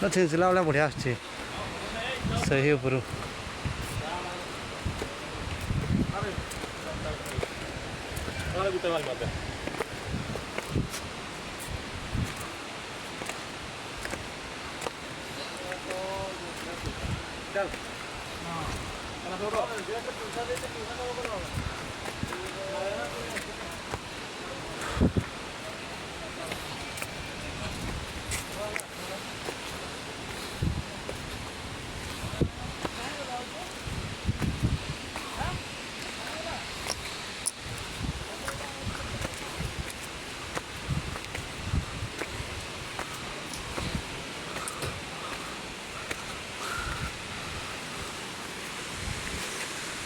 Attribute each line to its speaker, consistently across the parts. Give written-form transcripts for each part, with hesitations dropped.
Speaker 1: ना छिंचला वाला बढ़िया आछे सही ऊपर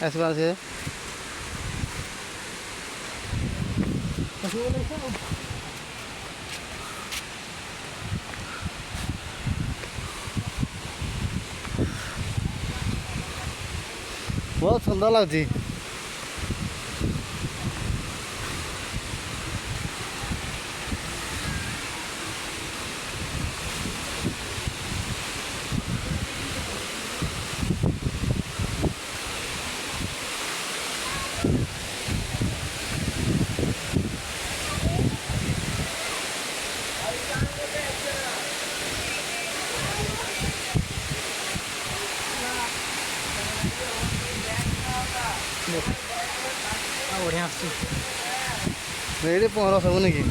Speaker 1: ऐसे बात से बहुत सुंदर लगती
Speaker 2: बढ़िया
Speaker 1: मेरे पहरा सब नहीं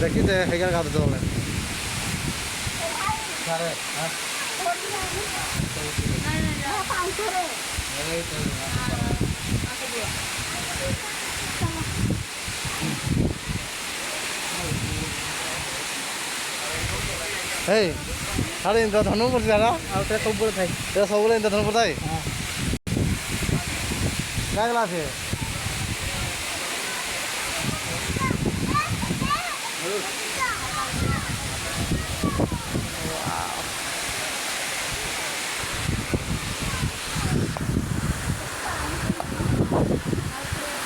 Speaker 1: देखी थे हेगर का तो हे सारे इंद्र धनु पर जाना
Speaker 2: और ते सब बोल थाई
Speaker 1: तेरा सब बोले इंद्र धनु पर जाए
Speaker 2: हां
Speaker 1: क्या क्लास है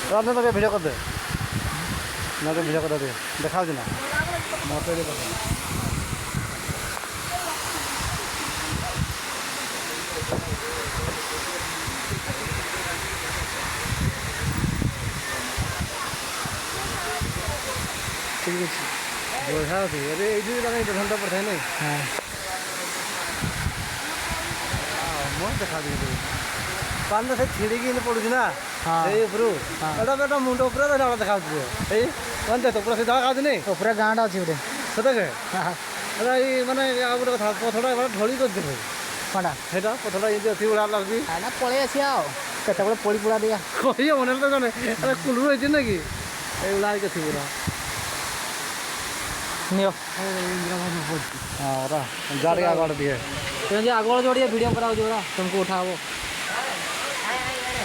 Speaker 1: तो तो वीडियो कर दे ना तो वीडियो कर दे दिखा देना मत दे ठीक है बढ़िया थी अरे ये लगा इधर घंटा पर था नहीं
Speaker 2: हां
Speaker 1: मत दिखा दी पान से छिड़ी की पड़ुछ ना
Speaker 2: हाँ
Speaker 1: ए ब्रो एटा बेटा मुंड ऊपर तो डाला दिखा दे ए कौन दे तो पूरा सीधा खा दे
Speaker 2: तो पूरा गांड अछि उडे
Speaker 1: सदा के
Speaker 2: हां
Speaker 1: अरे ये माने आ गुटे कथा पथड़ा बड़ा ढोली कर दे
Speaker 2: कोडा
Speaker 1: हेटा पथड़ा ये अति बड़ा लागबी
Speaker 2: आना पळे अछि आओ केते बळे पोळी पुडा दिया
Speaker 1: कहिए मने तो कने अरे कुलरू है ना कि ए उलाई के थी पूरा
Speaker 2: नियो
Speaker 1: हां रा गाड़ी आगड़ दिए
Speaker 2: तो जे आगळ जोड़िए वीडियो बनाओ जोड़ा तुमको उठाओ